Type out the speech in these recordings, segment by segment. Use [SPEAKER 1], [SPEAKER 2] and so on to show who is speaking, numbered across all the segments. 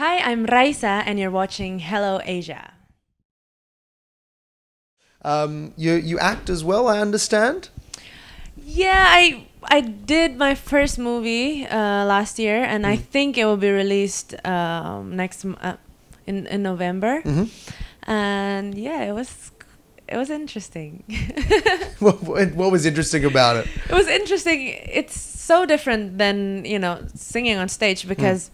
[SPEAKER 1] Hi, I'm Raisa, and you're watching Hello Asia.
[SPEAKER 2] You act as well, I understand.
[SPEAKER 1] Yeah, I did my first movie last year, and I think it will be released in November. And yeah, it was interesting.
[SPEAKER 2] What was interesting about it?
[SPEAKER 1] It was interesting. It's so different than singing on stage because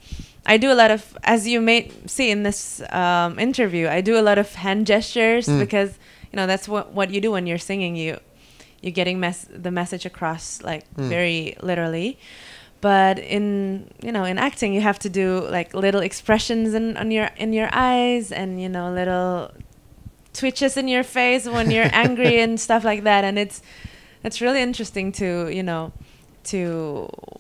[SPEAKER 1] I do a lot of, as you may see in this interview, I do a lot of hand gestures because that's what you do when you're singing. You're getting the message across like very literally. But in acting, you have to do like little expressions in your eyes and little twitches in your face when you're angry and stuff like that. And it's really interesting to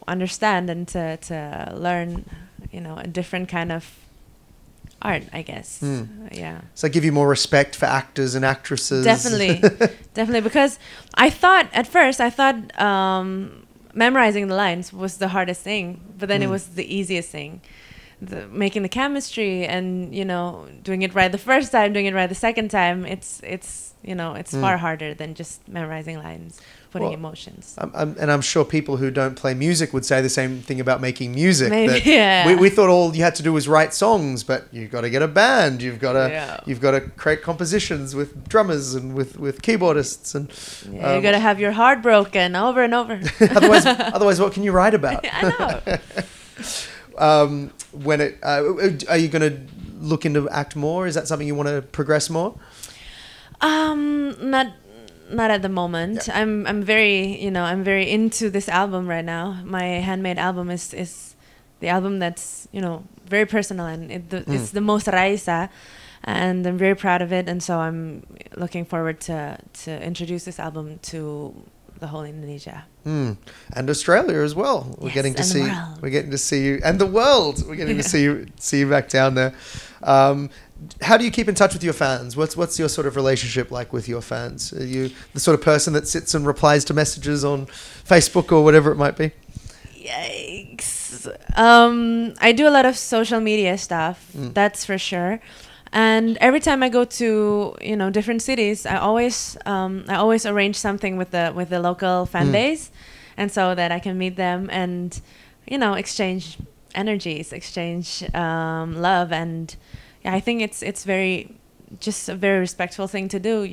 [SPEAKER 1] understand and to learn a different kind of art, I guess. Yeah.
[SPEAKER 2] So give you more respect for actors and actresses.
[SPEAKER 1] Definitely. Definitely. Because at first I thought memorizing the lines was the hardest thing, but then it was the easiest thing. Making the chemistry and doing it right the first time, doing it right the second time, it's far harder than just memorizing lines, putting emotions.
[SPEAKER 2] And I'm sure people who don't play music would say the same thing about making music.
[SPEAKER 1] Maybe, yeah.
[SPEAKER 2] We thought all you had to do was write songs, but you've got to get a band. You've got to create compositions with drummers and with keyboardists and
[SPEAKER 1] you got to have your heart broken over and over.
[SPEAKER 2] otherwise, what can you write about?
[SPEAKER 1] I know.
[SPEAKER 2] Are you going to look into act more? Is that something you want to progress more?
[SPEAKER 1] Not at the moment. Yeah. I'm very into this album right now. My handmade album is the album that's very personal, and it's the most Raisa, and I'm very proud of it. And so I'm looking forward to introduce this album to the whole Indonesia.
[SPEAKER 2] And Australia as well. We're getting to see you, and the world. We're getting to see you back down there. How do you keep in touch with your fans? What's your sort of relationship like with your fans? Are you the sort of person that sits and replies to messages on Facebook or whatever it might be?
[SPEAKER 1] Yikes. I do a lot of social media stuff, that's for sure. And every time I go to different cities, I always arrange something with the local fan base, and so that I can meet them and exchange energies, exchange love, and yeah, I think it's just a very respectful thing to do,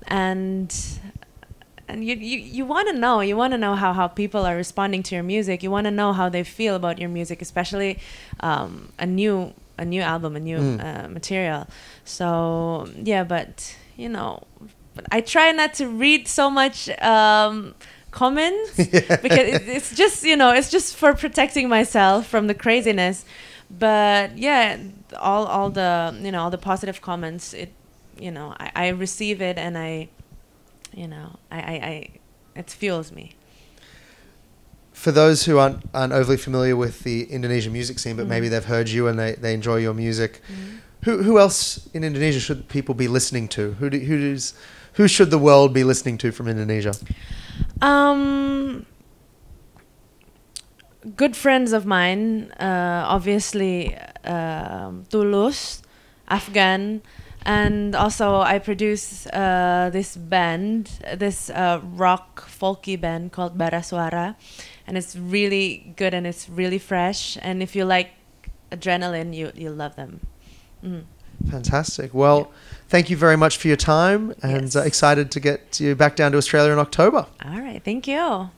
[SPEAKER 1] and you want to know how people are responding to your music. You want to know how they feel about your music, especially a new album, a new material. So yeah, but I try not to read so much comments because it's just for protecting myself from the craziness. But yeah, all the positive comments, I receive it, and I it fuels me.
[SPEAKER 2] For those who aren't overly familiar with the Indonesian music scene, but maybe they've heard you and they enjoy your music, who else in Indonesia should people be listening to? Who should the world be listening to from Indonesia?
[SPEAKER 1] Good friends of mine, obviously Tulus, Afghan, and also I produce this band, this rock folky band called Barasuara, and it's really good and it's really fresh. And if you like adrenaline, you'll love them.
[SPEAKER 2] Fantastic. Well, thank you very much for your time, and excited to get you back down to Australia in October.
[SPEAKER 1] All right, thank you.